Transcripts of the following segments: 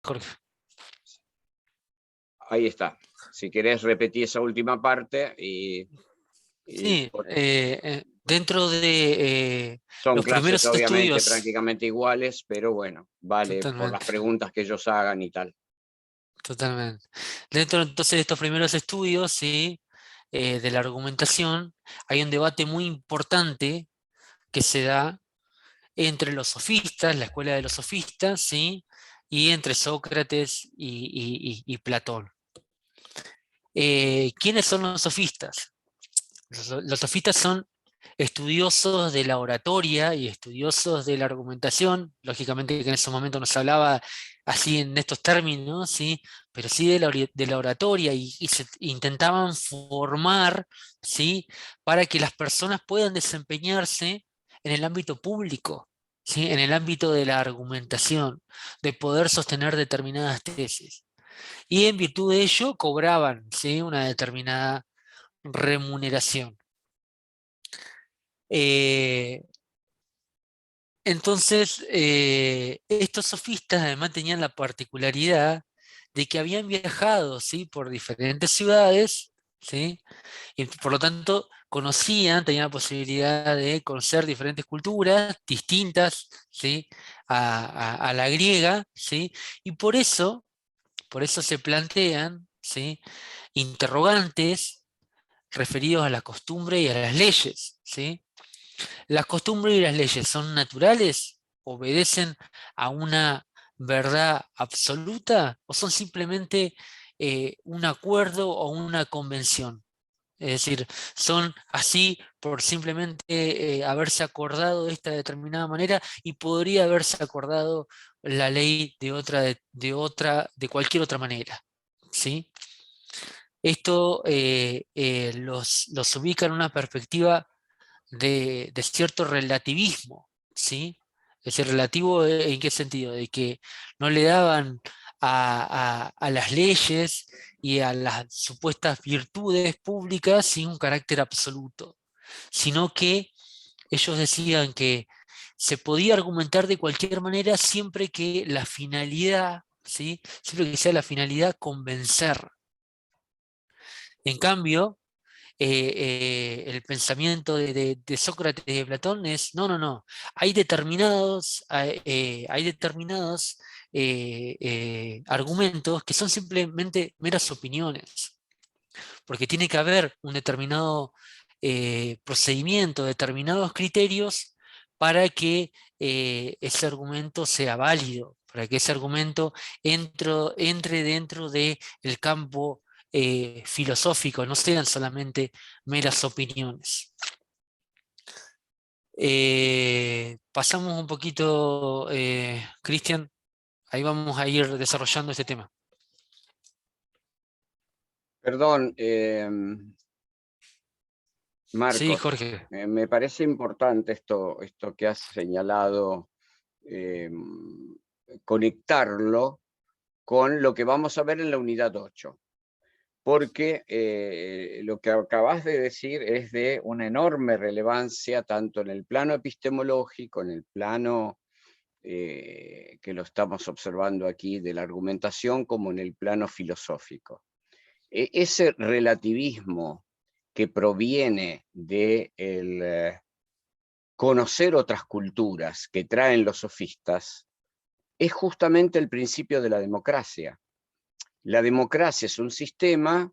Jorge. Ahí está. Si querés repetir esa última parte Sí, dentro de son los clases primeros obviamente estudios, prácticamente iguales, pero bueno, vale por las totalmente, preguntas que ellos hagan y tal. totalmente. Dentro entonces de estos primeros estudios, sí, de la argumentación, hay un debate muy importante que se da entre los sofistas, la escuela de los sofistas, sí, y entre Sócrates y Platón. ¿Quiénes son los sofistas? Los sofistas son estudiosos de la oratoria y estudiosos de la argumentación, lógicamente que en ese momento no se hablaba así en estos términos, ¿sí? Pero sí de la oratoria y se intentaban formar, ¿sí? Para que las personas puedan desempeñarse en el ámbito público, ¿sí? En el ámbito de la argumentación, de poder sostener determinadas tesis. Y en virtud de ello cobraban, ¿sí? Una determinada remuneración. Eh, entonces, estos sofistas además tenían la particularidad de que habían viajado, ¿sí? Por diferentes ciudades, ¿sí? Y por lo tanto conocían, tenían la posibilidad de conocer diferentes culturas distintas, ¿sí? A la griega, ¿sí? Y por eso se plantean, ¿sí? Interrogantes referidos a la costumbre y a las leyes, ¿sí? ¿Las costumbres y las leyes son naturales? ¿Obedecen a una verdad absoluta? ¿O son simplemente un acuerdo o una convención? Es decir, son así por simplemente haberse acordado de esta determinada manera y podría haberse acordado la ley de cualquier otra manera. ¿Sí? Esto los ubica en una perspectiva de cierto relativismo, ¿sí? Es decir, relativo ¿en qué sentido? De que no le daban a las leyes y a las supuestas virtudes públicas sin un carácter absoluto, sino que ellos decían que se podía argumentar de cualquier manera siempre que la finalidad, ¿sí? Siempre que sea la finalidad convencer. En cambio, el pensamiento de Sócrates y de Platón es, no, no, no, hay determinados argumentos que son simplemente meras opiniones, porque tiene que haber un determinado procedimiento, determinados criterios para que ese argumento sea válido, para que ese argumento entre dentro del campo filosófico, no sean solamente meras opiniones. Pasamos un poquito, Cristian, ahí vamos a ir desarrollando este tema. Perdón, Sí, Marcos, Jorge. me parece importante esto que has señalado, conectarlo con lo que vamos a ver en la unidad 8, porque lo que acabas de decir es de una enorme relevancia tanto en el plano epistemológico, en el plano que lo estamos observando aquí de la argumentación, como en el plano filosófico. Ese relativismo que proviene de conocer otras culturas que traen los sofistas es justamente el principio de la democracia. La democracia es un sistema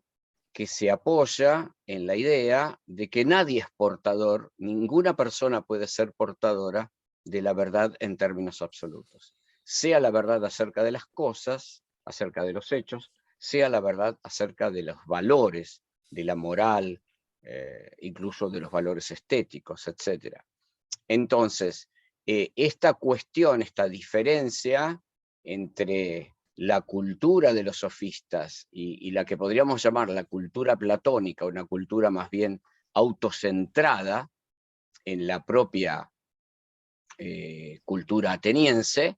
que se apoya en la idea de que nadie es portador, ninguna persona puede ser portadora de la verdad en términos absolutos. Sea la verdad acerca de las cosas, acerca de los hechos, sea la verdad acerca de los valores, de la moral, incluso de los valores estéticos, etc. Entonces, esta cuestión, esta diferencia entre la cultura de los sofistas y la que podríamos llamar la cultura platónica, una cultura más bien autocentrada en la propia cultura ateniense,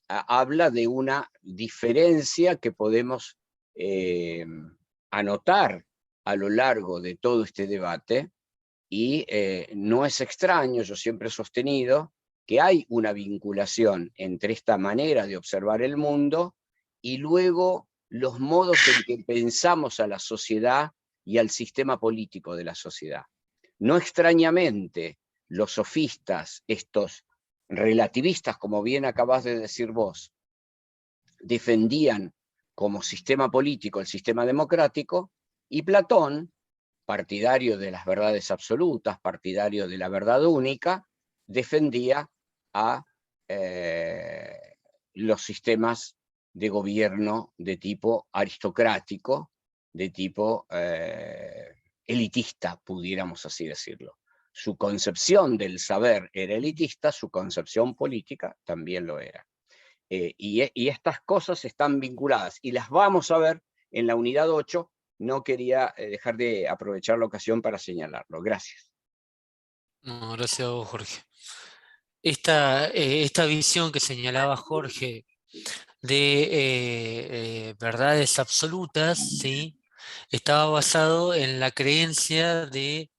habla de una diferencia que podemos anotar a lo largo de todo este debate, y no es extraño, yo siempre he sostenido que hay una vinculación entre esta manera de observar el mundo y luego los modos en que pensamos a la sociedad y al sistema político de la sociedad. No extrañamente, los sofistas, estos relativistas, como bien acabás de decir vos, defendían como sistema político el sistema democrático, y Platón, partidario de las verdades absolutas, partidario de la verdad única, defendía a los sistemas de gobierno de tipo aristocrático, de tipo elitista, pudiéramos así decirlo. Su concepción del saber era elitista, su concepción política también lo era. Y estas cosas están vinculadas y las vamos a ver en la unidad 8. No quería dejar de aprovechar la ocasión para señalarlo. Gracias. No, gracias a vos, Jorge. Esta visión que señalaba Jorge de verdades absolutas, ¿sí? Estaba basado en la creencia de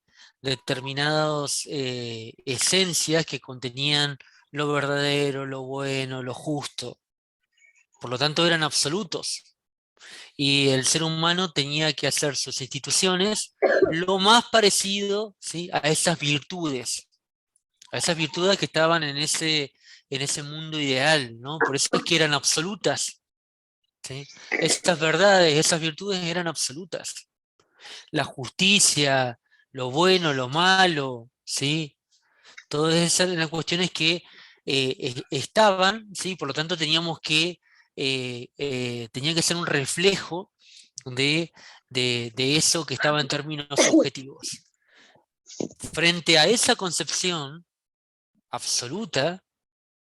determinadas esencias que contenían lo verdadero, lo bueno, lo justo. Por lo tanto, eran absolutos. Y el ser humano tenía que hacer sus instituciones lo más parecido, ¿sí?, a esas virtudes que estaban en ese mundo ideal, ¿no? Por eso es que eran absolutas, ¿sí? Estas verdades, esas virtudes eran absolutas. La justicia, lo bueno, lo malo, ¿sí? Todas esas eran cuestiones que estaban, ¿sí? Por lo tanto tenía que ser un reflejo de, de eso que estaba en términos objetivos. Frente a esa concepción absoluta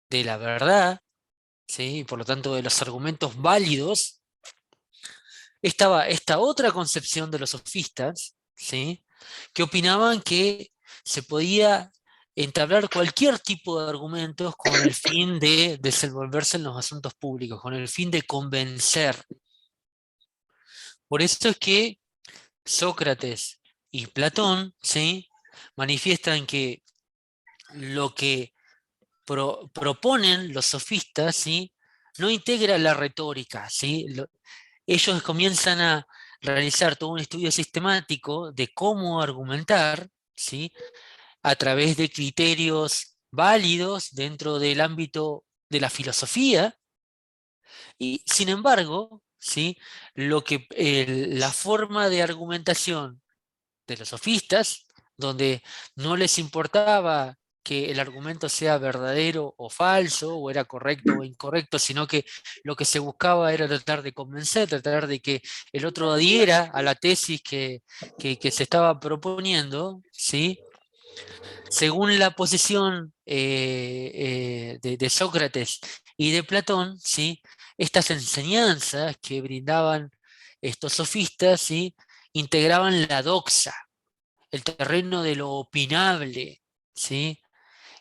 de la verdad, ¿sí?, y por lo tanto de los argumentos válidos, estaba esta otra concepción de los sofistas, ¿sí?, que opinaban que se podía entablar cualquier tipo de argumentos con el fin de desenvolverse en los asuntos públicos, con el fin de convencer. Por eso es que Sócrates y Platón, ¿sí?, manifiestan que lo que proponen los sofistas, ¿sí?, no integra la retórica, ¿sí? Ellos comienzan a realizar todo un estudio sistemático de cómo argumentar, ¿sí?, a través de criterios válidos dentro del ámbito de la filosofía, y sin embargo, ¿sí?, la forma de argumentación de los sofistas, donde no les importaba que el argumento sea verdadero o falso, o era correcto o incorrecto, sino que lo que se buscaba era tratar de convencer, tratar de que el otro adhiera a la tesis que se estaba proponiendo, ¿sí? Según la posición de Sócrates y de Platón, ¿sí?, estas enseñanzas que brindaban estos sofistas, ¿sí?, integraban la doxa, el terreno de lo opinable, ¿sí?,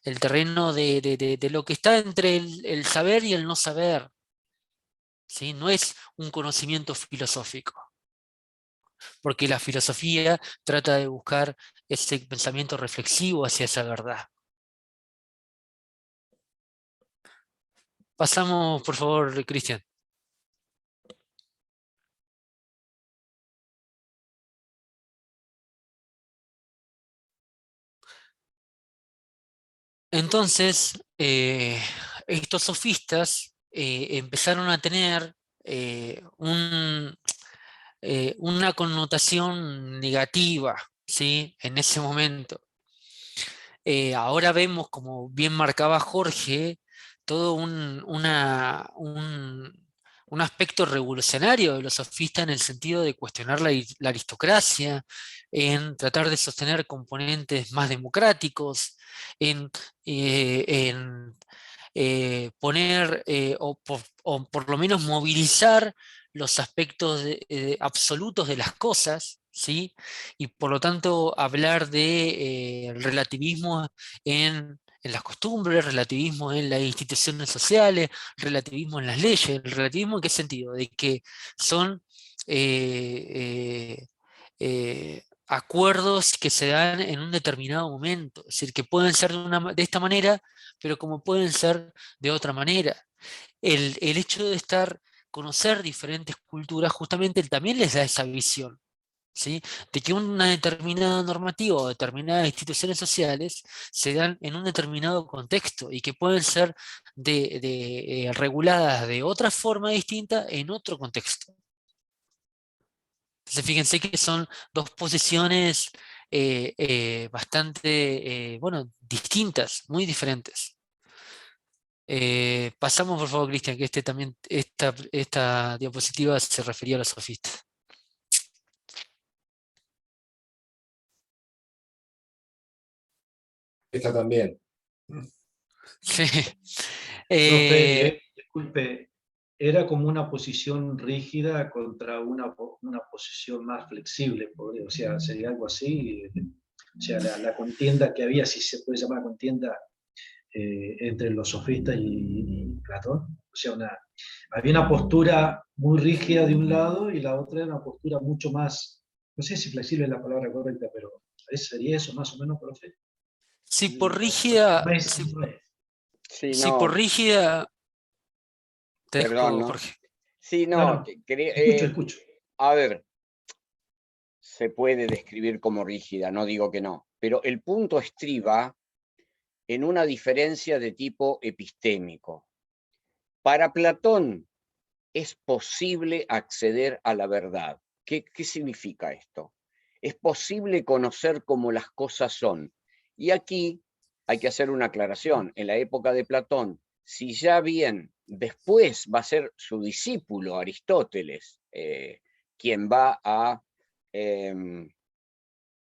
el terreno de lo que está entre el saber y el no saber, ¿sí? No es un conocimiento filosófico, porque la filosofía trata de buscar ese pensamiento reflexivo hacia esa verdad. Pasamos, por favor, Cristian. Entonces, estos sofistas empezaron a tener una connotación negativa, ¿sí?, en ese momento. Ahora vemos, como bien marcaba Jorge, todo un aspecto revolucionario de los sofistas en el sentido de cuestionar la aristocracia, en tratar de sostener componentes más democráticos, en, en poner o por lo menos movilizar los aspectos absolutos de las cosas, ¿sí? Y por lo tanto hablar de relativismo en las costumbres, relativismo en las instituciones sociales, relativismo en las leyes. ¿El relativismo en qué sentido? De que son acuerdos que se dan en un determinado momento, es decir, que pueden ser de esta manera, pero como pueden ser de otra manera. El hecho de estar conocer diferentes culturas, justamente también les da esa visión, ¿sí? De que una determinada normativa o determinadas instituciones sociales se dan en un determinado contexto y que pueden ser reguladas de otra forma distinta en otro contexto. Entonces fíjense que son dos posiciones bastante, bueno, distintas, muy diferentes. Pasamos por favor, Cristian, que también, esta diapositiva se refería a los sofistas. Esta también. Sí. Profe, disculpe, era como una posición rígida contra una posición más flexible, o sea, sería algo así. O sea, la contienda que había, si se puede llamar contienda, entre los sofistas y Platón. O sea, había una postura muy rígida de un lado y la otra era una postura mucho más, no sé si flexible es la palabra correcta, pero sería eso más o menos, profe. Si por rígida, No es, no es. Sí, si por no, rígida, te perdón, dejo, ¿no? Jorge. Sí, No, no, no, escucho. a ver, se puede describir como rígida, no digo que no, pero el punto estriba en una diferencia de tipo epistémico. Para Platón es posible acceder a la verdad. ¿Qué significa esto? Es posible conocer cómo las cosas son. Y aquí hay que hacer una aclaración. En la época de Platón, si ya bien después va a ser su discípulo Aristóteles, quien va a,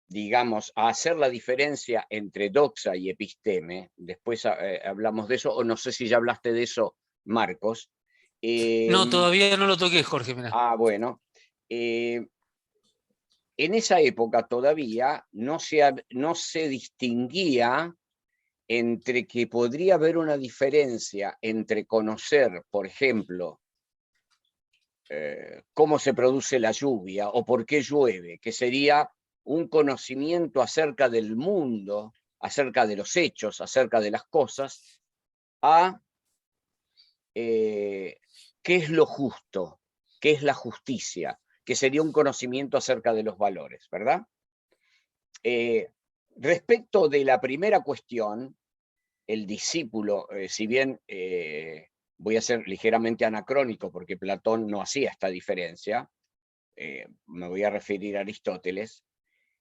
digamos, a hacer la diferencia entre doxa y episteme, después hablamos de eso, o no sé si ya hablaste de eso, Marcos. No, todavía no lo toqué, Jorge, mirá. Bueno. En esa época todavía no se distinguía entre que podría haber una diferencia entre conocer, por ejemplo, cómo se produce la lluvia o por qué llueve, que sería un conocimiento acerca del mundo, acerca de los hechos, acerca de las cosas, a qué es lo justo, qué es la justicia, que sería un conocimiento acerca de los valores, ¿verdad? Respecto de la primera cuestión, el discípulo, si bien voy a ser ligeramente anacrónico porque Platón no hacía esta diferencia, me voy a referir a Aristóteles,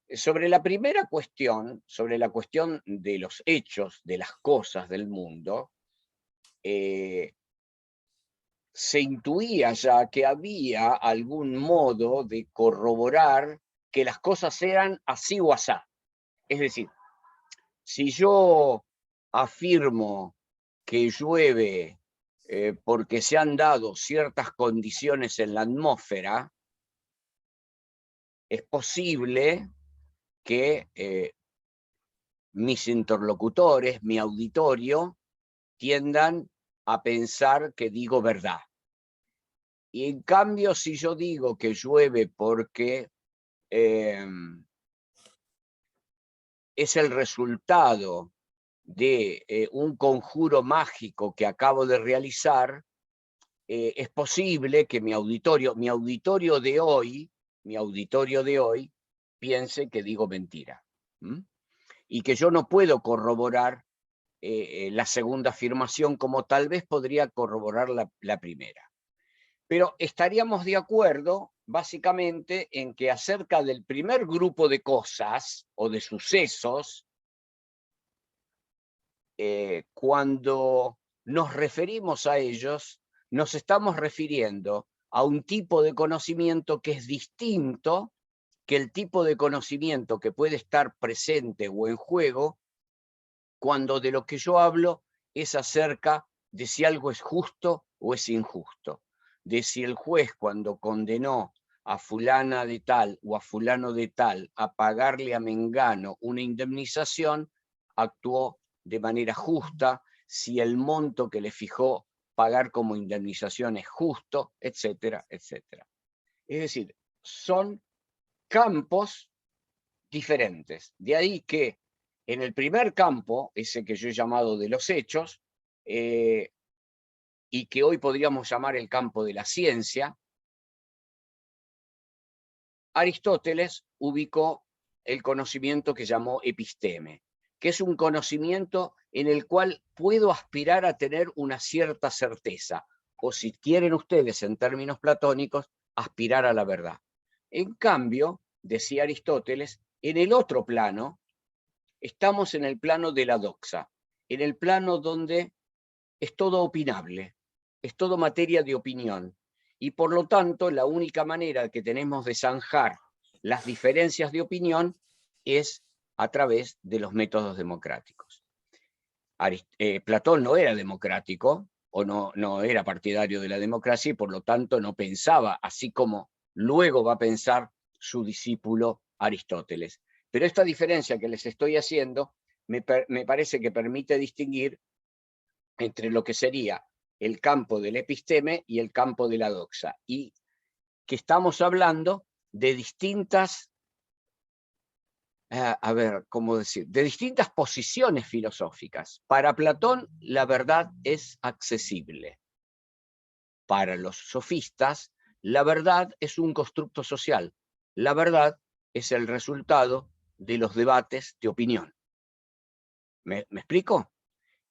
sobre la primera cuestión, sobre la cuestión de los hechos, de las cosas del mundo, se intuía ya que había algún modo de corroborar que las cosas eran así o asá. Es decir, si yo afirmo que llueve porque se han dado ciertas condiciones en la atmósfera, es posible que mis interlocutores, mi auditorio, tiendan a pensar que digo verdad. Y en cambio, si yo digo que llueve porque es el resultado de un conjuro mágico que acabo de realizar, es posible que mi auditorio de hoy, piense que digo mentira. Y que yo no puedo corroborar la segunda afirmación como tal vez podría corroborar la primera. Pero estaríamos de acuerdo, básicamente, en que acerca del primer grupo de cosas o de sucesos, cuando nos referimos a ellos, nos estamos refiriendo a un tipo de conocimiento que es distinto que el tipo de conocimiento que puede estar presente o en juego cuando de lo que yo hablo es acerca de si algo es justo o es injusto, de si el juez cuando condenó a fulana de tal o a fulano de tal a pagarle a Mengano una indemnización, actuó de manera justa, si el monto que le fijó pagar como indemnización es justo, etcétera, etcétera. Es decir, son campos diferentes. De ahí que en el primer campo, ese que yo he llamado de los hechos, y que hoy podríamos llamar el campo de la ciencia, Aristóteles ubicó el conocimiento que llamó episteme, que es un conocimiento en el cual puedo aspirar a tener una cierta certeza, o si quieren ustedes en términos platónicos, aspirar a la verdad. En cambio, decía Aristóteles, en el otro plano, estamos en el plano de la doxa, en el plano donde es todo opinable, es todo materia de opinión, y por lo tanto la única manera que tenemos de zanjar las diferencias de opinión es a través de los métodos democráticos. Platón no era democrático, o no era partidario de la democracia, y por lo tanto no pensaba así como luego va a pensar su discípulo Aristóteles. Pero esta diferencia que les estoy haciendo me parece que permite distinguir entre lo que sería el campo del episteme y el campo de la doxa, y que estamos hablando de distintas, ¿cómo decir? De distintas posiciones filosóficas. Para Platón, la verdad es accesible. Para los sofistas, la verdad es un constructo social. La verdad es el resultado de los debates de opinión. ¿Me explico?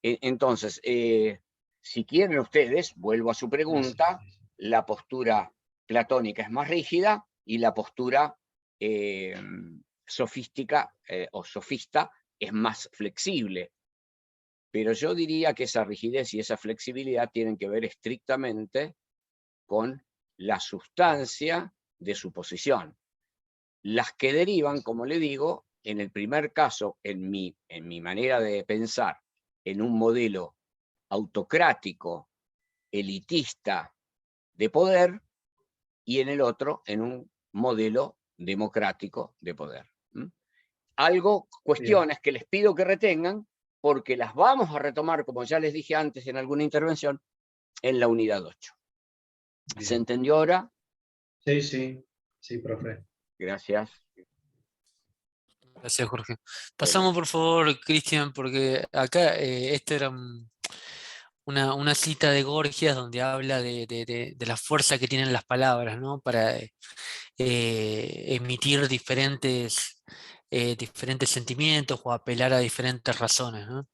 Entonces, si quieren ustedes, vuelvo a su pregunta, la postura platónica es más rígida y la postura sofística o sofista es más flexible. Pero yo diría que esa rigidez y esa flexibilidad tienen que ver estrictamente con la sustancia de su posición. Las que derivan, como le digo, en el primer caso, en mi manera de pensar, en un modelo autocrático, elitista de poder, y en el otro, en un modelo democrático de poder. Cuestiones que les pido que retengan, porque las vamos a retomar, como ya les dije antes en alguna intervención, en la unidad 8. Bien. ¿Se entendió ahora? Sí, profe. Gracias. Gracias, Jorge. Pasamos, por favor, Cristian, porque acá esta era una cita de Gorgias donde habla de la fuerza que tienen las palabras, ¿no? Para emitir diferentes sentimientos o apelar a diferentes razones, ¿no?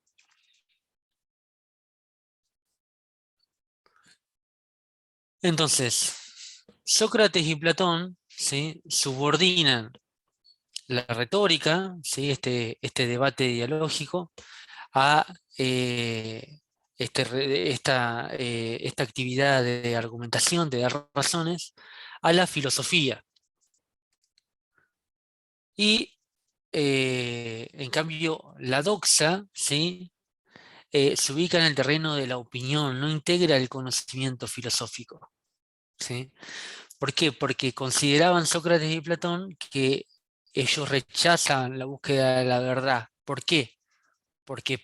Entonces, Sócrates y Platón, ¿sí?, subordinan la retórica, ¿sí?, este debate dialógico, a esta actividad de argumentación, de dar razones, a la filosofía. Y en cambio, la doxa, ¿sí?, se ubica en el terreno de la opinión, no integra el conocimiento filosófico, ¿sí? ¿Por qué? Porque consideraban Sócrates y Platón que ellos rechazan la búsqueda de la verdad. ¿Por qué? Porque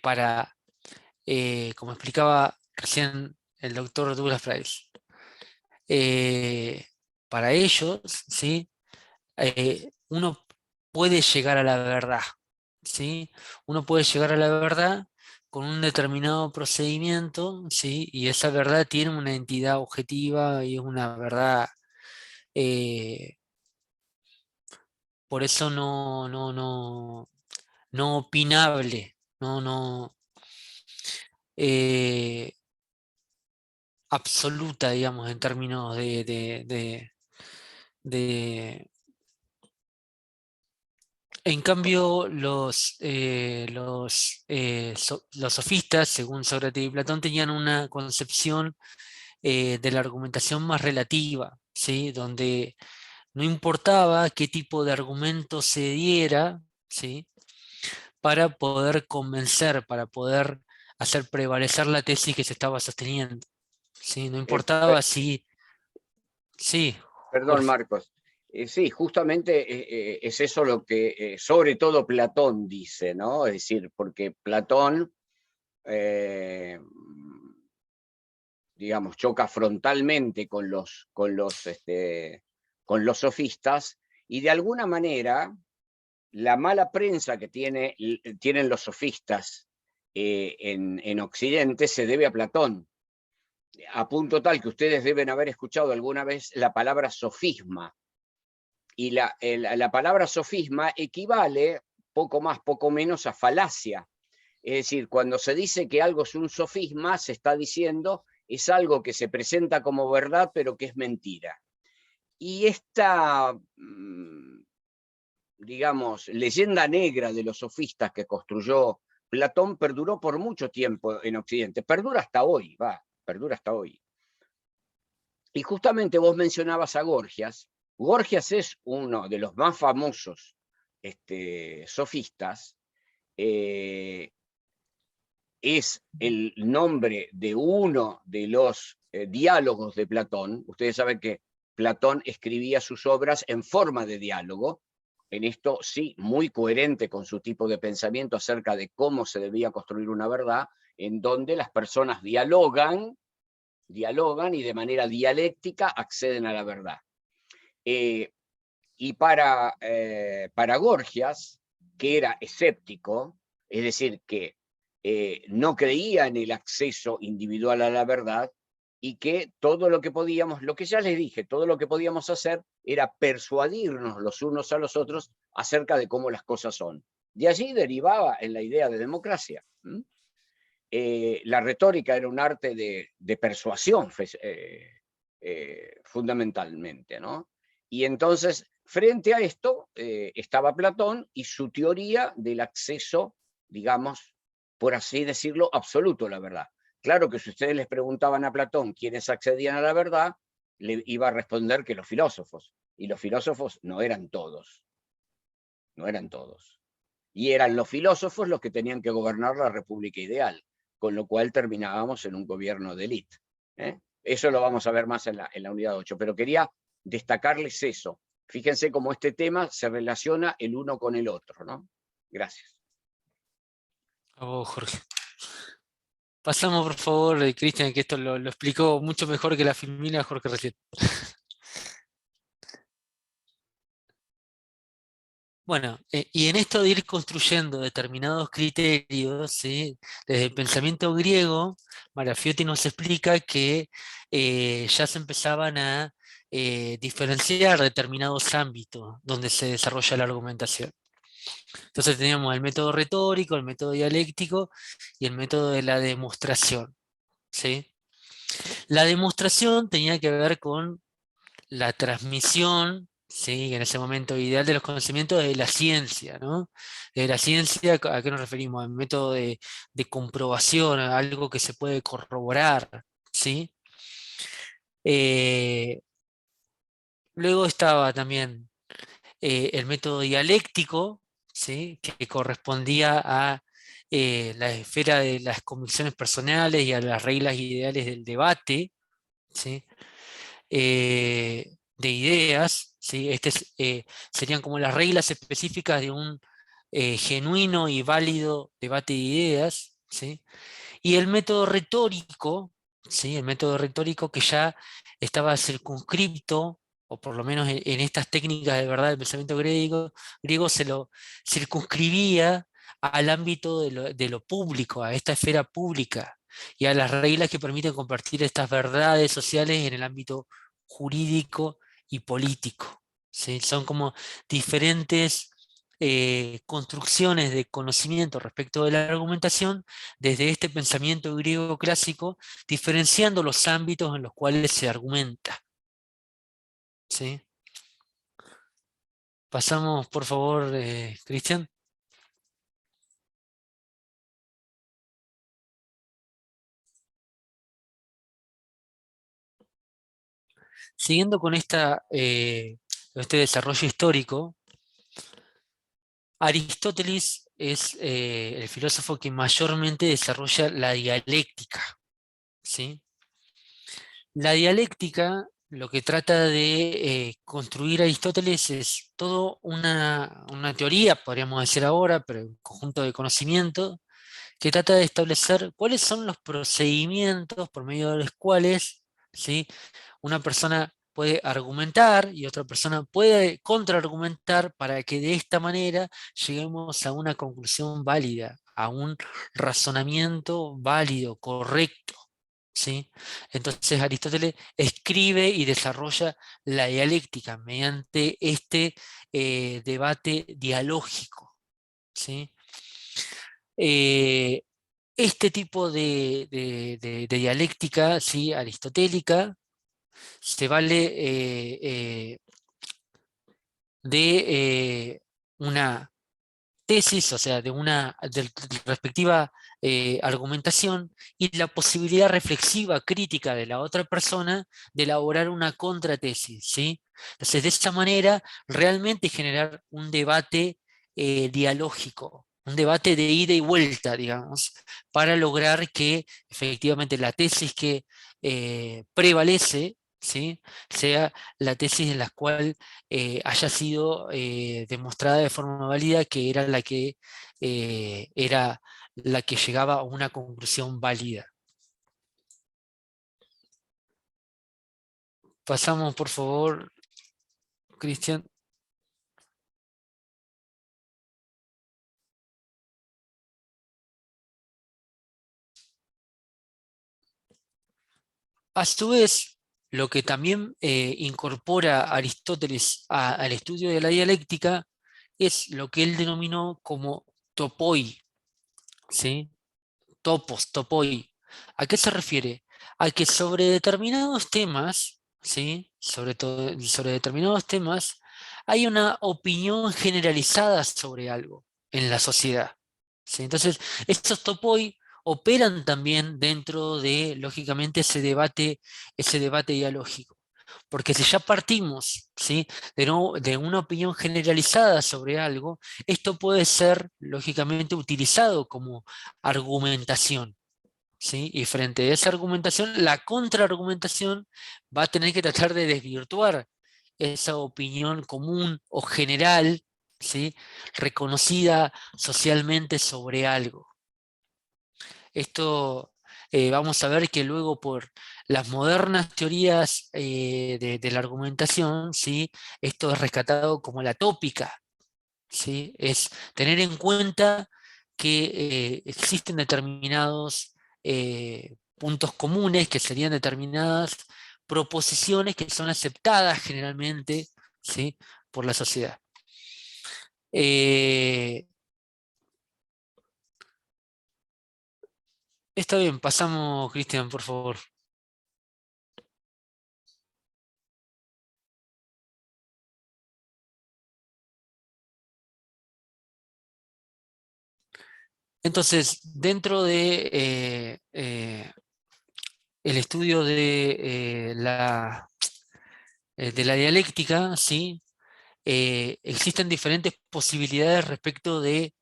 como explicaba recién el doctor Douglas Price, para ellos, ¿sí?, uno puede llegar a la verdad, ¿sí? Uno puede llegar a la verdad con un determinado procedimiento, ¿sí?, y esa verdad tiene una entidad objetiva y es una verdad, por eso no opinable, eh, absoluta, digamos, en términos de. En cambio, los sofistas, según Sócrates y Platón, tenían una concepción de la argumentación más relativa, ¿sí?, donde no importaba qué tipo de argumento se diera, ¿sí?, para poder convencer, para poder hacer prevalecer la tesis que se estaba sosteniendo, ¿sí? No importaba si. Sí, Perdón, Jorge. Marcos. Sí, justamente es eso lo que sobre todo Platón dice, ¿no? Es decir, porque Platón, digamos, choca frontalmente con los sofistas, y de alguna manera la mala prensa que tienen los sofistas en Occidente se debe a Platón, a punto tal que ustedes deben haber escuchado alguna vez la palabra sofisma. Y la palabra sofisma equivale poco más, poco menos a falacia. Es decir, cuando se dice que algo es un sofisma, se está diciendo es algo que se presenta como verdad, pero que es mentira. Y esta, digamos, leyenda negra de los sofistas que construyó Platón perduró por mucho tiempo en Occidente. Perdura hasta hoy, perdura hasta hoy. Y justamente vos mencionabas a Gorgias. Gorgias es uno de los más famosos sofistas. Es el nombre de uno de los diálogos de Platón. Ustedes saben que Platón escribía sus obras en forma de diálogo. En esto sí, muy coherente con su tipo de pensamiento acerca de cómo se debía construir una verdad, en donde las personas dialogan y de manera dialéctica acceden a la verdad. Y para Gorgias, que era escéptico, es decir, que no creía en el acceso individual a la verdad, y que todo lo que podíamos, lo que ya les dije, todo lo que podíamos hacer era persuadirnos los unos a los otros acerca de cómo las cosas son. De allí derivaba en la idea de democracia. La retórica era un arte de persuasión, fundamentalmente, ¿no? Y entonces, frente a esto, estaba Platón y su teoría del acceso, digamos, por así decirlo, absoluto a la verdad. Claro que si ustedes les preguntaban a Platón quiénes accedían a la verdad, le iba a responder que los filósofos, y los filósofos no eran todos, no eran todos. Y eran los filósofos los que tenían que gobernar la república ideal, con lo cual terminábamos en un gobierno de élite. Eso lo vamos a ver más en la unidad 8, pero quería destacarles eso. Fíjense cómo este tema se relaciona el uno con el otro, ¿no? Gracias. A vos, Jorge. Pasamos, por favor, Cristian, que esto lo explicó mucho mejor que la filmina Jorge recién. Bueno, y en esto de ir construyendo determinados criterios, ¿sí? Desde el pensamiento griego, Marafiotti nos explica que ya se empezaban a diferenciar determinados ámbitos donde se desarrolla la argumentación. Entonces teníamos el método retórico, el método dialéctico y el método de la demostración, ¿sí? La demostración tenía que ver con la transmisión, ¿sí? En ese momento ideal de los conocimientos de la ciencia, ¿no? De la ciencia, ¿a qué nos referimos? Al método de comprobación, a algo que se puede corroborar, ¿sí? Eh, Luego estaba también el método dialéctico, ¿sí? Que correspondía a la esfera de las convicciones personales y a las reglas ideales del debate, ¿sí? De ideas, ¿sí? Serían como las reglas específicas de un genuino y válido debate de ideas, ¿sí? Y el método retórico, ¿sí? El método retórico que ya estaba circunscripto, o por lo menos en estas técnicas de verdad del pensamiento griego se lo circunscribía al ámbito de lo público, a esta esfera pública, y a las reglas que permiten compartir estas verdades sociales en el ámbito jurídico y político, ¿sí? Son como diferentes construcciones de conocimiento respecto de la argumentación desde este pensamiento griego clásico, diferenciando los ámbitos en los cuales se argumenta, ¿sí? Pasamos, por favor, Cristian. Siguiendo con este desarrollo histórico, Aristóteles es el filósofo que mayormente desarrolla la dialéctica, ¿sí? La dialéctica, lo que trata de construir Aristóteles es toda una teoría, podríamos decir ahora, pero un conjunto de conocimiento, que trata de establecer cuáles son los procedimientos por medio de los cuales, ¿sí? Una persona puede argumentar y otra persona puede contraargumentar para que de esta manera lleguemos a una conclusión válida, a un razonamiento válido, correcto, ¿sí? Entonces Aristóteles escribe y desarrolla la dialéctica mediante este debate dialógico, ¿sí? Eh, este tipo de dialéctica, ¿sí?, aristotélica, se vale de una tesis, o sea, de respectiva argumentación y la posibilidad reflexiva, crítica de la otra persona de elaborar una contratesis, ¿sí? Entonces, de esta manera, realmente generar un debate dialógico, un debate de ida y vuelta, digamos, para lograr que efectivamente la tesis que prevalece, ¿sí?, sea la tesis en la cual haya sido demostrada de forma válida que era la que llegaba a una conclusión válida. Pasamos, por favor, Cristian. A su vez, lo que también incorpora Aristóteles al estudio de la dialéctica es lo que él denominó como topoi, ¿sí? Topos, topoi. ¿A qué se refiere? A que sobre determinados temas, ¿sí?, sobre determinados temas, hay una opinión generalizada sobre algo en la sociedad, ¿sí? Entonces, estos topoi operan también dentro de, lógicamente, ese debate dialógico. Porque si ya partimos, ¿sí?, de una opinión generalizada sobre algo, esto puede ser, lógicamente, utilizado como argumentación, ¿sí? Y frente a esa argumentación, la contraargumentación va a tener que tratar de desvirtuar esa opinión común o general, ¿sí?, reconocida socialmente sobre algo. Esto vamos a ver que luego por las modernas teorías de la argumentación, ¿sí?, esto es rescatado como la tópica, ¿sí? Es tener en cuenta que existen determinados puntos comunes que serían determinadas proposiciones que son aceptadas generalmente, ¿sí?, por la sociedad. Está bien, pasamos, Cristian, por favor. Entonces, dentro de el estudio de la dialéctica, ¿sí?, existen diferentes posibilidades respecto de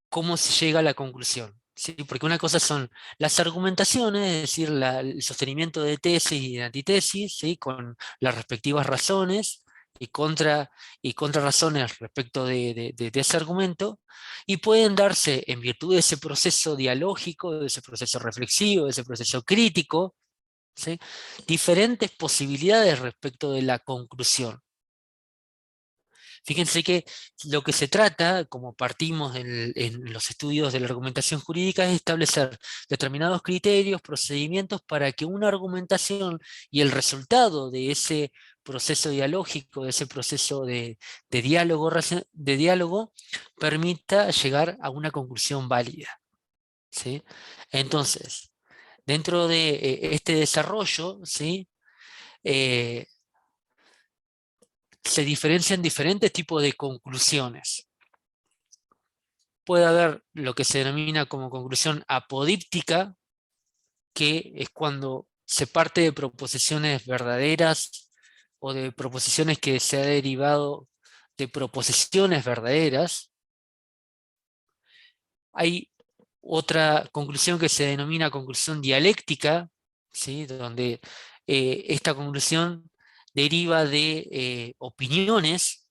cómo se llega a la conclusión, ¿sí? Porque una cosa son las argumentaciones, es decir, el sostenimiento de tesis y de antitesis, ¿sí?, con las respectivas razones y contrarrazones respecto de ese argumento, y pueden darse en virtud de ese proceso dialógico, de ese proceso reflexivo, de ese proceso crítico, ¿sí?, diferentes posibilidades respecto de la conclusión. Fíjense que lo que se trata, como partimos en los estudios de la argumentación jurídica, es establecer determinados criterios, procedimientos para que una argumentación y el resultado de ese proceso dialógico, de ese proceso de diálogo, permita llegar a una conclusión válida, ¿sí? Entonces, dentro de este desarrollo, ¿sí?, eh, se diferencian diferentes tipos de conclusiones. Puede haber lo que se denomina como conclusión apodíptica, que es cuando se parte de proposiciones verdaderas o de proposiciones que se ha derivado de proposiciones verdaderas. Hay otra conclusión que se denomina conclusión dialéctica, ¿sí?, donde esta conclusión deriva de opiniones.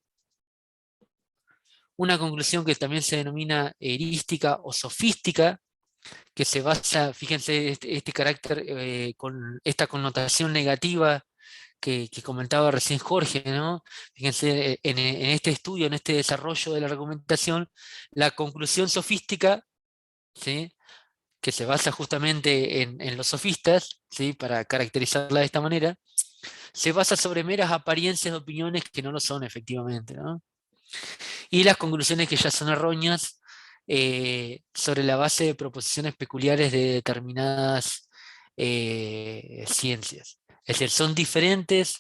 Una conclusión que también se denomina erística o sofística, que se basa, fíjense, este carácter, con esta connotación negativa que comentaba recién Jorge, ¿no? Fíjense, en este estudio, en este desarrollo de la argumentación, la conclusión sofística, ¿sí?, que se basa justamente en los sofistas, ¿sí? Para caracterizarla de esta manera, se basa sobre meras apariencias de opiniones que no lo son efectivamente, ¿no? Y las conclusiones que ya son erróneas sobre la base de proposiciones peculiares de determinadas ciencias. Es decir, son diferentes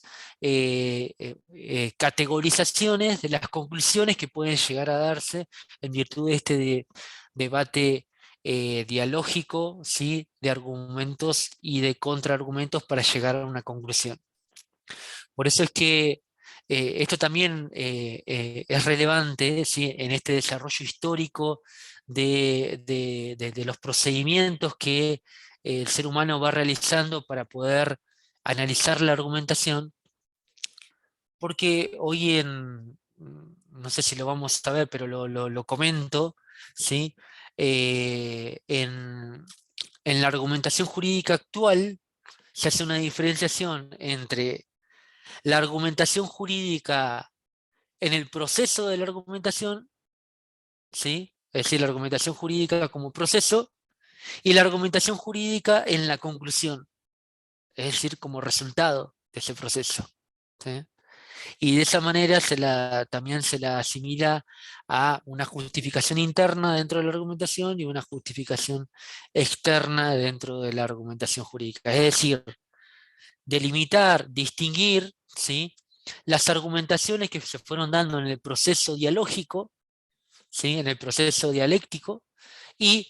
categorizaciones de las conclusiones que pueden llegar a darse en virtud de este debate dialógico, ¿sí? De argumentos y de contraargumentos para llegar a una conclusión. Por eso es que esto también es relevante, ¿sí? En este desarrollo histórico de los procedimientos que el ser humano va realizando para poder analizar la argumentación, porque hoy no sé si lo vamos a ver, pero lo comento, ¿sí? En la argumentación jurídica actual se hace una diferenciación entre la argumentación jurídica en el proceso de la argumentación, ¿sí? Es decir, la argumentación jurídica como proceso, y la argumentación jurídica en la conclusión, es decir, como resultado de ese proceso, ¿sí? Y de esa manera también se la asimila a una justificación interna dentro de la argumentación y una justificación externa dentro de la argumentación jurídica. Es decir, delimitar, distinguir, ¿sí? Las argumentaciones que se fueron dando en el proceso dialógico, ¿sí? En el proceso dialéctico, y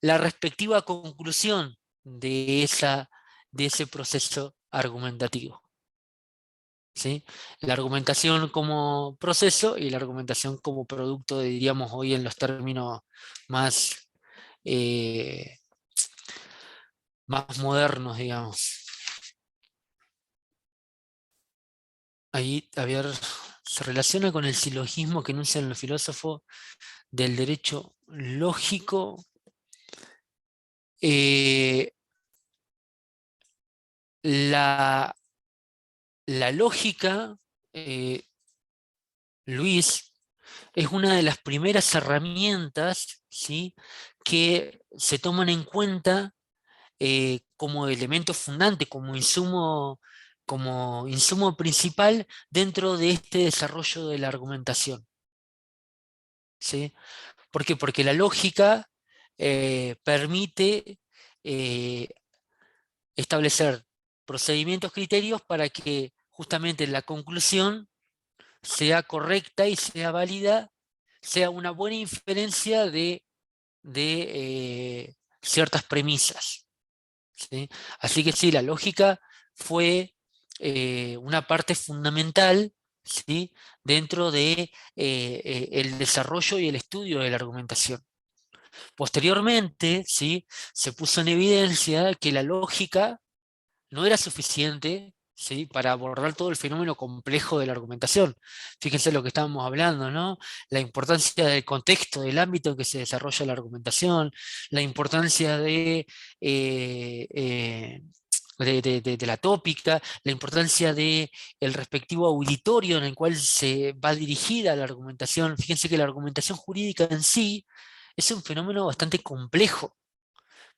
la respectiva conclusión de ese proceso argumentativo, ¿sí? La argumentación como proceso y la argumentación como producto, diríamos hoy en los términos más, eh, más modernos, digamos. Ahí, a ver, se relaciona con el silogismo que enuncian los filósofos del derecho lógico. Eh, la, la lógica, Luis, es una de las primeras herramientas, ¿sí? Que se toman en cuenta como elemento fundante, como insumo principal dentro de este desarrollo de la argumentación, ¿sí? ¿Por qué? Porque la lógica permite eh, establecer procedimientos, criterios para que justamente la conclusión sea correcta y sea válida, sea una buena inferencia de ciertas premisas, ¿sí? Así que sí, la lógica fue una parte fundamental, ¿sí? Dentro de el desarrollo y el estudio de la argumentación. Posteriormente, ¿sí? Se puso en evidencia que la lógica no era suficiente, ¿sí? Para abordar todo el fenómeno complejo de la argumentación. Fíjense lo que estábamos hablando, ¿no? La importancia del contexto, del ámbito en que se desarrolla la argumentación, la importancia de la tópica, la importancia del respectivo auditorio en el cual se va dirigida la argumentación. Fíjense que la argumentación jurídica en sí es un fenómeno bastante complejo.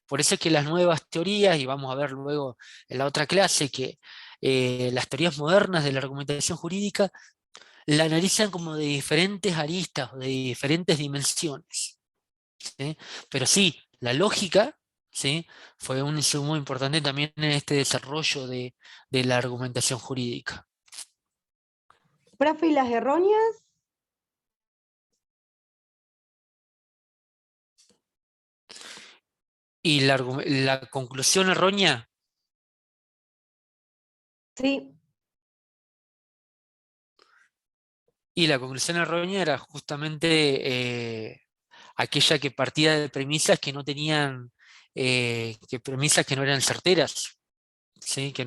Por eso es que las nuevas teorías, y vamos a ver luego en la otra clase, que las teorías modernas de la argumentación jurídica la analizan como de diferentes aristas o de diferentes dimensiones, ¿sí? Pero sí, la lógica, ¿sí? Fue un insumo importante también en este desarrollo de la argumentación jurídica. Profe, ¿y las erróneas? Y la conclusión errónea, Sí. y la conclusión errónea era justamente aquella que partía de premisas que no tenían, premisas que no eran certeras, ¿sí? Que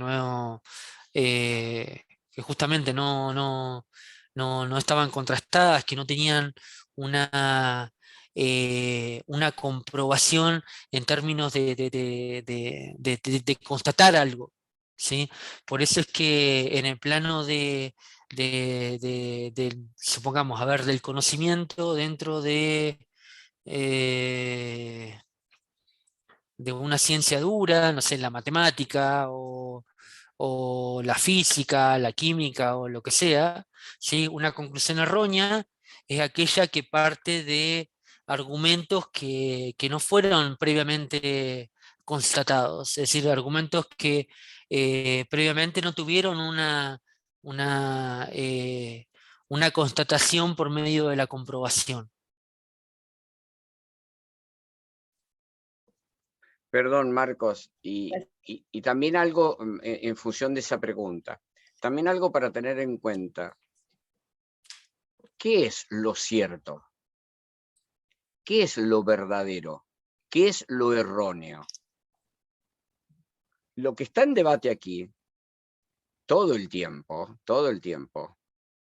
justamente no estaban contrastadas, que no tenían una comprobación en términos de constatar algo, ¿sí? Por eso es que en el plano supongamos, a ver, del conocimiento dentro de de una ciencia dura, no sé, la matemática o la física, la química o lo que sea, ¿sí? Una conclusión errónea es aquella que parte de argumentos que no fueron previamente constatados, es decir, argumentos que previamente no tuvieron una, eh, una constatación por medio de la comprobación. Perdón, Marcos, y también algo en función de esa pregunta, también algo para tener en cuenta. ¿Qué es lo cierto? ¿Qué es lo verdadero? ¿Qué es lo erróneo? Lo que está en debate aquí, todo el tiempo,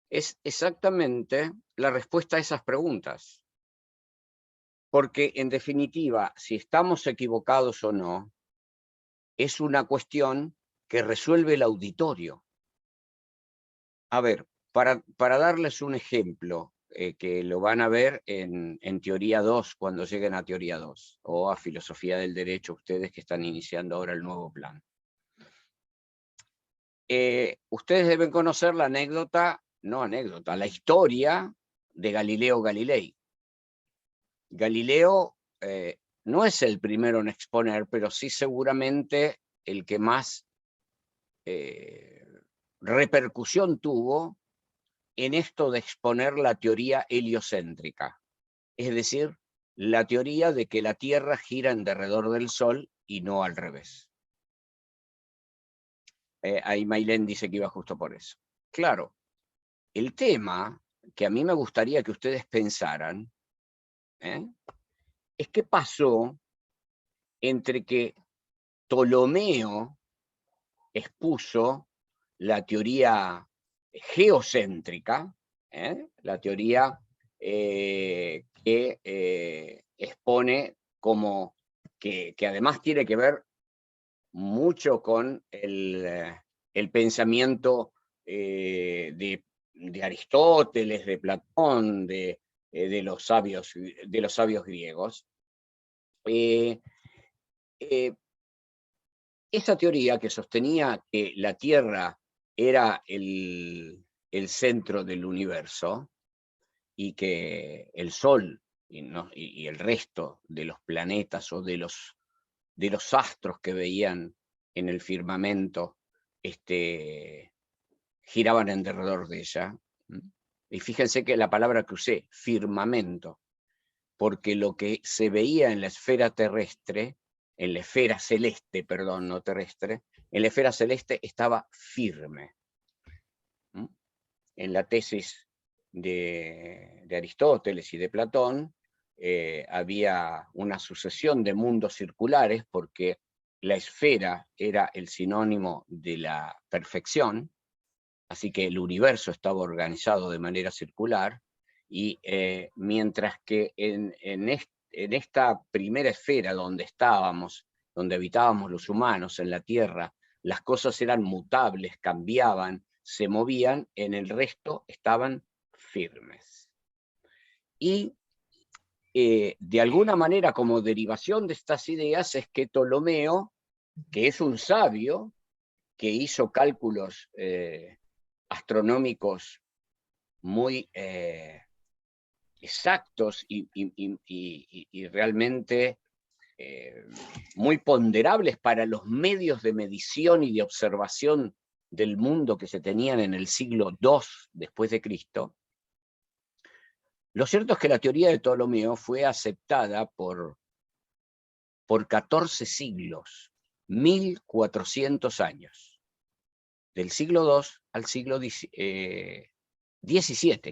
es exactamente la respuesta a esas preguntas. Porque, en definitiva, si estamos equivocados o no, es una cuestión que resuelve el auditorio. A ver, para darles un ejemplo, que lo van a ver en Teoría 2, cuando lleguen a Teoría 2, o a Filosofía del Derecho, ustedes que están iniciando ahora el nuevo plan. Ustedes deben conocer la la historia de Galileo Galilei. Galileo no es el primero en exponer, pero sí seguramente el que más repercusión tuvo en esto de exponer la teoría heliocéntrica, es decir, la teoría de que la Tierra gira en derredor del Sol y no al revés. Ahí Mailén dice que iba justo por eso. Claro, el tema que a mí me gustaría que ustedes pensaran es qué pasó entre que Ptolomeo expuso la teoría geocéntrica, la teoría que expone como que además tiene que ver mucho con el pensamiento de Aristóteles, de Platón, de los sabios griegos. Esta teoría que sostenía que la Tierra era el centro del universo y que el Sol y el resto de los planetas o de los astros que veían en el firmamento giraban en derredor de ella. Y fíjense que la palabra que usé, firmamento, porque lo que se veía en la esfera terrestre, en la esfera celeste, perdón, no terrestre, en la esfera celeste estaba firme. En la tesis de Aristóteles y de Platón había una sucesión de mundos circulares porque la esfera era el sinónimo de la perfección, así que el universo estaba organizado de manera circular, y mientras que en esta primera esfera donde estábamos, donde habitábamos los humanos en la Tierra, las cosas eran mutables, cambiaban, se movían, en el resto estaban firmes. Y de alguna manera, como derivación de estas ideas, es que Ptolomeo, que es un sabio, que hizo cálculos astronómicos muy exactos y realmente muy ponderables para los medios de medición y de observación del mundo que se tenían en el siglo II después de Cristo. Lo cierto es que la teoría de Ptolomeo fue aceptada por 14 siglos, 1400 años, del siglo II al siglo XVII,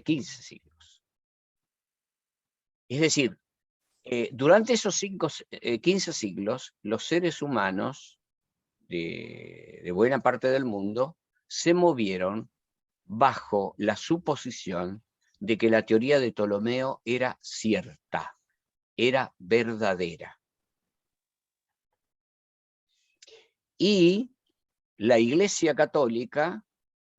15 siglos. Es decir, durante esos 15 siglos, los seres humanos de buena parte del mundo se movieron bajo la suposición de que la teoría de Ptolomeo era cierta, era verdadera. Y la Iglesia Católica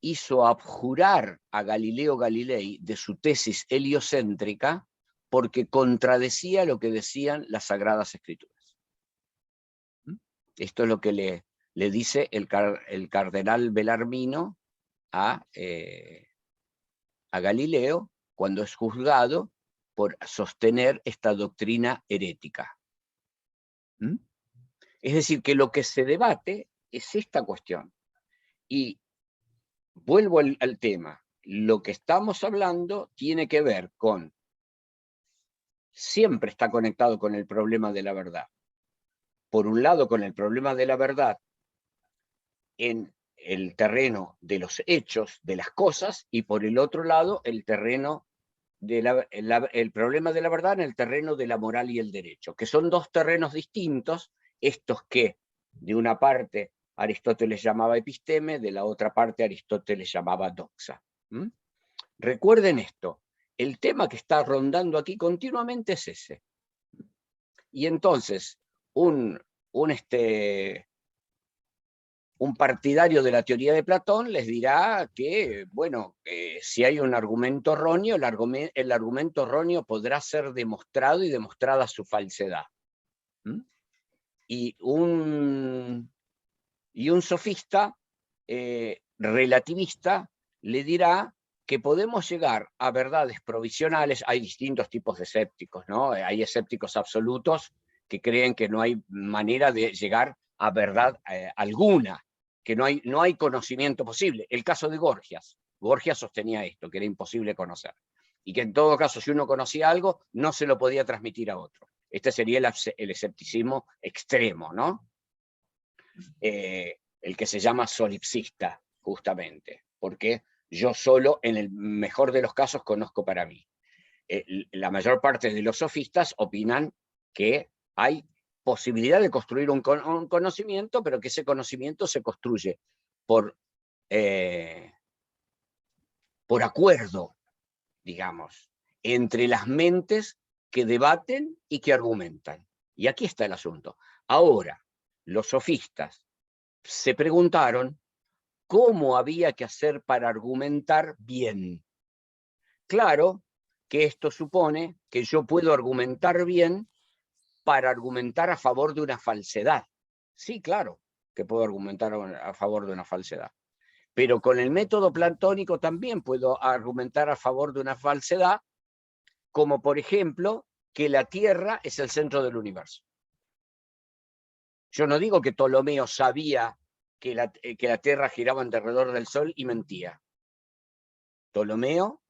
hizo abjurar a Galileo Galilei de su tesis heliocéntrica porque contradecía lo que decían las Sagradas Escrituras. Esto es lo que le dice el cardenal Bellarmino a Galileo cuando es juzgado por sostener esta doctrina herética. ¿Mm? Es decir, que lo que se debate es esta cuestión. Y vuelvo al tema. Lo que estamos hablando tiene que ver con, siempre está conectado con el problema de la verdad. Por un lado, con el problema de la verdad en el terreno de los hechos, de las cosas, y por el otro lado, el terreno el problema de la verdad en el terreno de la moral y el derecho, que son dos terrenos distintos, estos que de una parte Aristóteles llamaba episteme, de la otra parte Aristóteles llamaba doxa. ¿Mm? Recuerden esto, el tema que está rondando aquí continuamente es ese. Y entonces, un partidario de la teoría de Platón les dirá que, bueno, si hay un argumento erróneo, el argumento erróneo podrá ser demostrado y demostrada su falsedad. ¿Mm? Y un sofista relativista le dirá que podemos llegar a verdades provisionales. Hay distintos tipos de escépticos, ¿no? Hay escépticos absolutos que creen que no hay manera de llegar a verdad alguna, que no hay conocimiento posible. El caso de Gorgias. Gorgias sostenía esto, que era imposible conocer. Y que en todo caso, si uno conocía algo, no se lo podía transmitir a otro. Este sería el escepticismo extremo, ¿no? El que se llama solipsista, justamente, porque yo solo, en el mejor de los casos, conozco para mí. La mayor parte de los sofistas opinan que hay posibilidad de construir un conocimiento, pero que ese conocimiento se construye por acuerdo, digamos, entre las mentes que debaten y que argumentan. Y aquí está el asunto. Ahora, los sofistas se preguntaron cómo había que hacer para argumentar bien. Claro que esto supone que yo puedo argumentar bien para argumentar a favor de una falsedad. Sí, claro que puedo argumentar a favor de una falsedad. Pero con el método platónico también puedo argumentar a favor de una falsedad, como por ejemplo que la Tierra es el centro del universo. Yo no digo que Ptolomeo sabía que la Tierra giraba alrededor del Sol y mentía. Ptolomeo,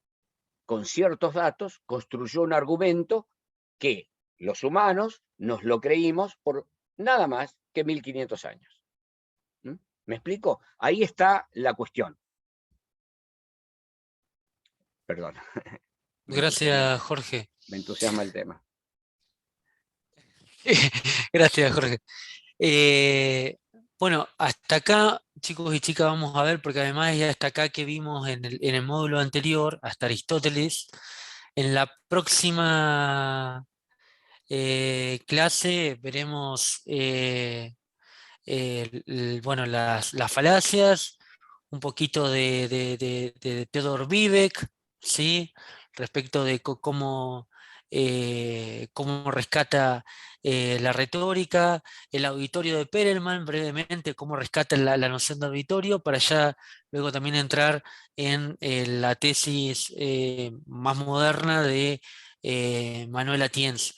con ciertos datos, construyó un argumento que los humanos nos lo creímos por nada más que 1500 años. ¿Mm? ¿Me explico? Ahí está la cuestión. Perdón. Gracias, Jorge. Me entusiasma el tema. Gracias, Jorge. Bueno, hasta acá, chicos y chicas, vamos a ver, porque además ya hasta acá que vimos en el módulo anterior, hasta Aristóteles, en la próxima clase veremos bueno, las falacias, un poquito de Theodor Vivek, ¿sí? Respecto de cómo rescata la retórica, el auditorio de Perelman, brevemente, cómo rescata la noción de auditorio, para ya luego también entrar en la tesis más moderna de Manuel Atienza.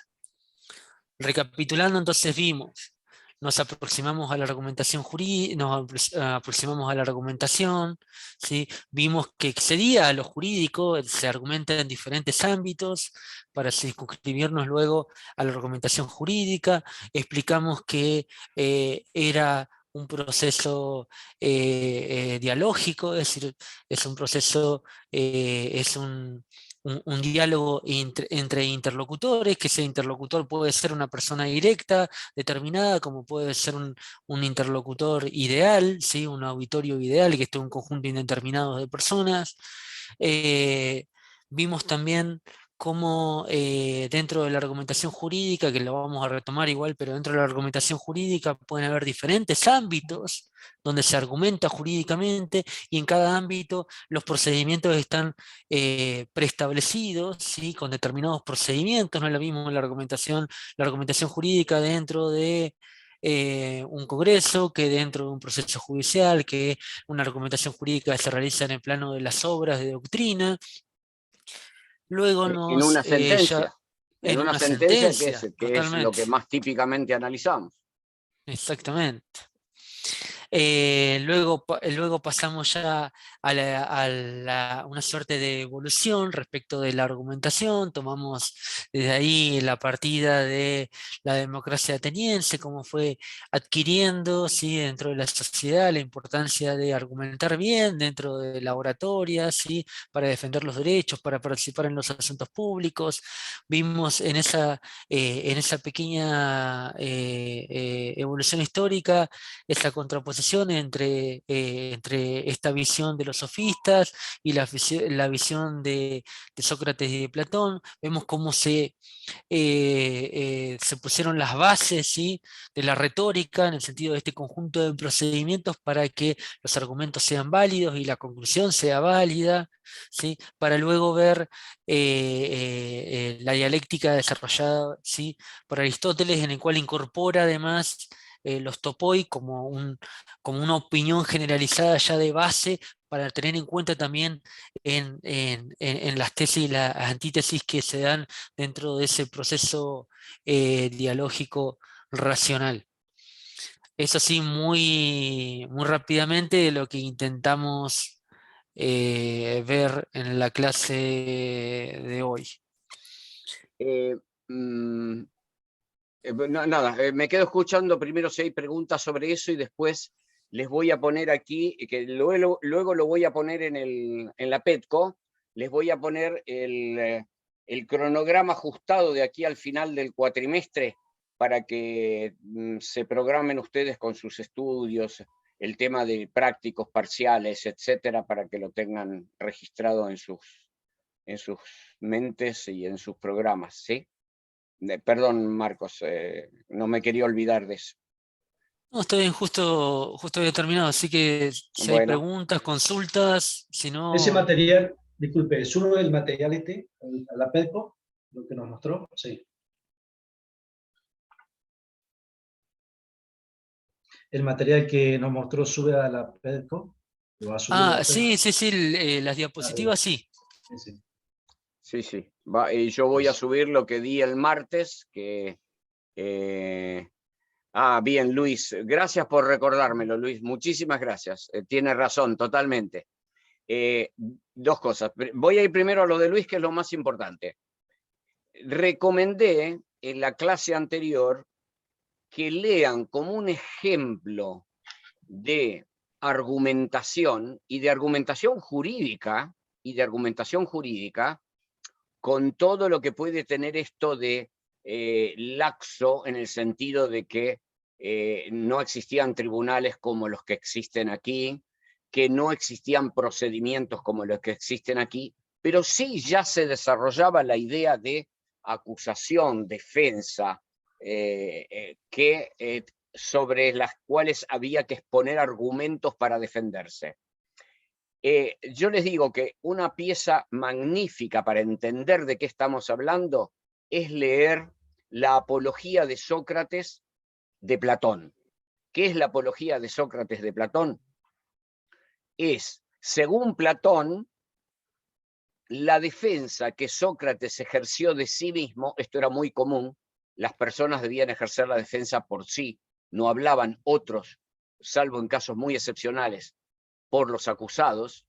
Recapitulando, entonces vimos, nos aproximamos a la argumentación jurídica, nos aproximamos a la argumentación, ¿sí? Vimos que excedía a lo jurídico, se argumenta en diferentes ámbitos para circunscribirnos luego a la argumentación jurídica, explicamos que era un proceso dialógico, es decir, es un proceso, es un diálogo entre interlocutores, que ese interlocutor puede ser una persona directa, determinada, como puede ser un interlocutor ideal, ¿sí? Un auditorio ideal, que esté un conjunto indeterminado de personas. Vimos también cómo dentro de la argumentación jurídica, que lo vamos a retomar igual, pero dentro de la argumentación jurídica pueden haber diferentes ámbitos donde se argumenta jurídicamente, y en cada ámbito los procedimientos están preestablecidos, ¿sí? Con determinados procedimientos. No es lo mismo la argumentación jurídica dentro de un congreso, que dentro de un proceso judicial, que una argumentación jurídica se realiza en el plano de las obras de doctrina. Luego En una ya sentencia. En en una una sentencia sentencia, que es lo totalmente, que más típicamente analizamos. exactamente. Luego pasamos ya una suerte de evolución respecto de la argumentación, tomamos desde ahí la partida de la democracia ateniense, cómo fue adquiriendo, ¿sí?, dentro de la sociedad la importancia de argumentar bien dentro de la oratoria, ¿sí?, para defender los derechos, para participar en los asuntos públicos. Vimos en esa pequeña evolución histórica esa contraposición entre esta visión de los sofistas y la visión de Sócrates y de Platón. Vemos cómo se pusieron las bases, ¿sí?, de la retórica, en el sentido de este conjunto de procedimientos para que los argumentos sean válidos y la conclusión sea válida, ¿sí?, para luego ver la dialéctica desarrollada, ¿sí?, por Aristóteles, en el cual incorpora además los topoi como una opinión generalizada ya de base, para tener en cuenta también en las tesis y las antítesis que se dan dentro de ese proceso dialógico racional. Es así muy rápidamente lo que intentamos ver en la clase de hoy. Mm, Nada, me quedo escuchando primero si hay preguntas sobre eso y después les voy a poner aquí, que luego lo voy a poner en la PETCO, les voy a poner el cronograma ajustado de aquí al final del cuatrimestre para que se programen ustedes con sus estudios, el tema de prácticos parciales, etcétera, para que lo tengan registrado en sus mentes y en sus programas, ¿sí? Perdón, Marcos, no me quería olvidar de eso. No, está bien, justo había terminado, así que si hay Bueno, preguntas, consultas, si Ese no... material, disculpe, ¿es uno del material la PEDCO, lo que nos mostró? Sí. El material que nos mostró sube a la PEDCO. ¿Lo va a subir a la PEDCO? Sí, las Ah, bien. diapositivas sí. Sí. sí. Y yo voy a subir lo que di el martes, que... bien, Luis, gracias por recordármelo, Luis, muchísimas gracias. Tiene razón, totalmente. Dos cosas. Voy a ir primero a lo de Luis, que es lo más importante. Recomendé en la clase anterior que lean como un ejemplo de argumentación y de argumentación jurídica con todo lo que puede tener esto de laxo, en el sentido de que no existían tribunales como los que existen aquí, que no existían procedimientos como los que existen aquí, pero sí ya se desarrollaba la idea de acusación, defensa, sobre las cuales había que exponer argumentos para defenderse. Yo les digo que una pieza magnífica para entender de qué estamos hablando es leer la Apología de Sócrates de Platón. ¿Qué es la Apología de Sócrates de Platón? Es, según Platón, la defensa que Sócrates ejerció de sí mismo. Esto era muy común, las personas debían ejercer la defensa por sí, no hablaban otros, salvo en casos muy excepcionales, por los acusados,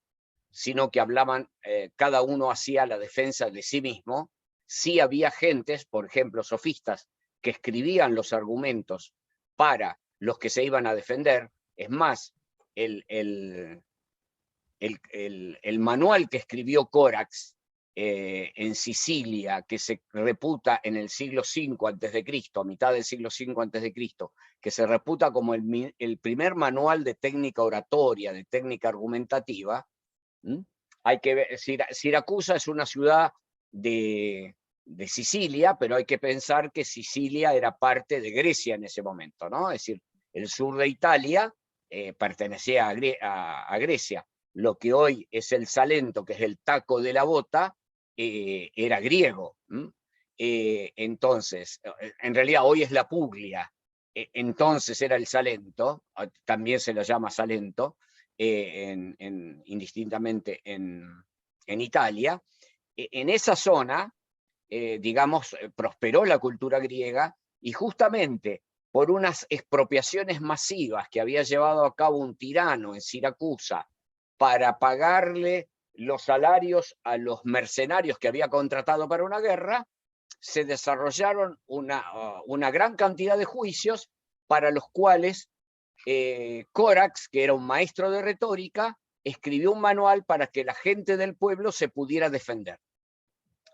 sino que hablaban, cada uno hacía la defensa de sí mismo. Sí había gentes, por ejemplo, sofistas, que escribían los argumentos para los que se iban a defender. Es más, el manual que escribió Corax en Sicilia, que se reputa en el siglo V a.C., a mitad del siglo V a.C., que se reputa como el primer manual de técnica oratoria, de técnica argumentativa. Hay que ver, Siracusa es una ciudad de Sicilia, pero hay que pensar que Sicilia era parte de Grecia en ese momento, ¿no? Es decir, el sur de Italia pertenecía a Grecia. Lo que hoy es el Salento, que es el taco de la bota, era griego. Entonces, en realidad hoy es la Puglia. entonces era el Salento, también se lo llama Salento, indistintamente en Italia. En esa zona, digamos, prosperó la cultura griega, y justamente por unas expropiaciones masivas que había llevado a cabo un tirano en Siracusa para pagarle los salarios a los mercenarios que había contratado para una guerra, se desarrollaron una gran cantidad de juicios para los cuales Corax, que era un maestro de retórica, escribió un manual para que la gente del pueblo se pudiera defender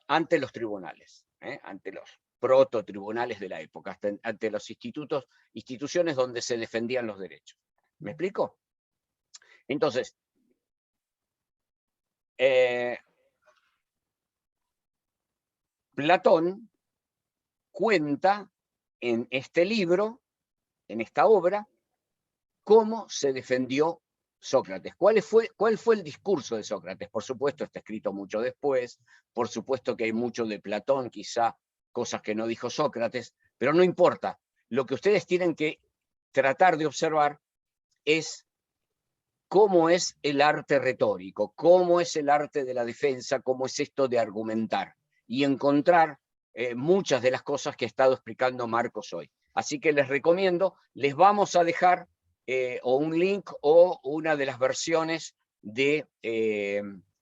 ante los tribunales, ante los prototribunales de la época, ante los instituciones donde se defendían los derechos. ¿Me explico? Entonces, Platón cuenta en este libro, en esta obra, cómo se defendió Sócrates. ¿Cuál fue el discurso de Sócrates? Por supuesto, está escrito mucho después, por supuesto que hay mucho de Platón, quizá cosas que no dijo Sócrates, pero no importa. Lo que ustedes tienen que tratar de observar es cómo es el arte retórico, cómo es el arte de la defensa, cómo es esto de argumentar, y encontrar muchas de las cosas que ha estado explicando Marcos hoy. Así que les recomiendo, les vamos a dejar o un link o una de las versiones de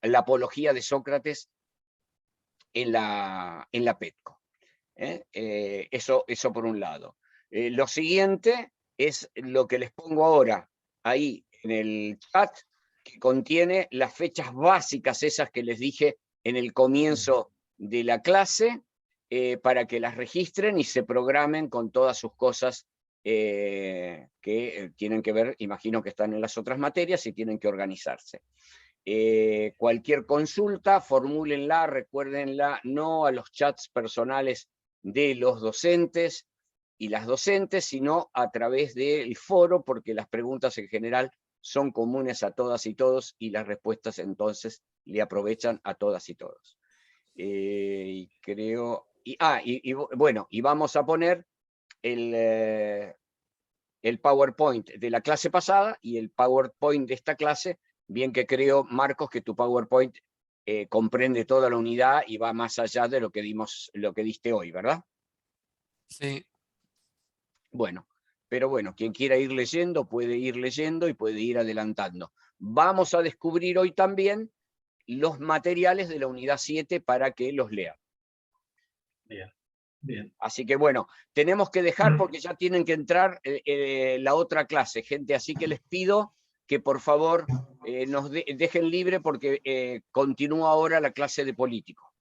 la apología de Sócrates en la PETCO. Eso por un lado. Lo siguiente es lo que les pongo ahora ahí en el chat, que contiene las fechas básicas, esas que les dije en el comienzo de la clase, para que las registren y se programen con todas sus cosas que tienen que ver, imagino que están en las otras materias y tienen que organizarse. Cualquier consulta, formúlenla, recuérdenla, no a los chats personales de los docentes y las docentes, sino a través del foro, porque las preguntas en general son comunes a todas y todos, y las respuestas entonces le aprovechan a todas y todos. Bueno, y vamos a poner el PowerPoint de la clase pasada y el PowerPoint de esta clase, bien que creo, Marcos, que tu PowerPoint comprende toda la unidad y va más allá de lo que diste hoy, ¿verdad? Sí. Bueno, pero bueno, quien quiera ir leyendo puede ir leyendo y puede ir adelantando. Vamos a descubrir hoy también los materiales de la unidad 7 para que los lean. Bien, bien. Así que bueno, tenemos que dejar porque ya tienen que entrar la otra clase, gente, así que les pido que por favor nos dejen libre porque continúa ahora la clase de político.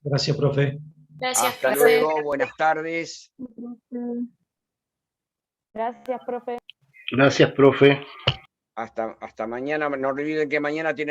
Gracias, profe. Gracias, Hasta profe. luego, buenas tardes. Gracias, profe. Gracias, profe. Hasta mañana, no olviden que mañana tienen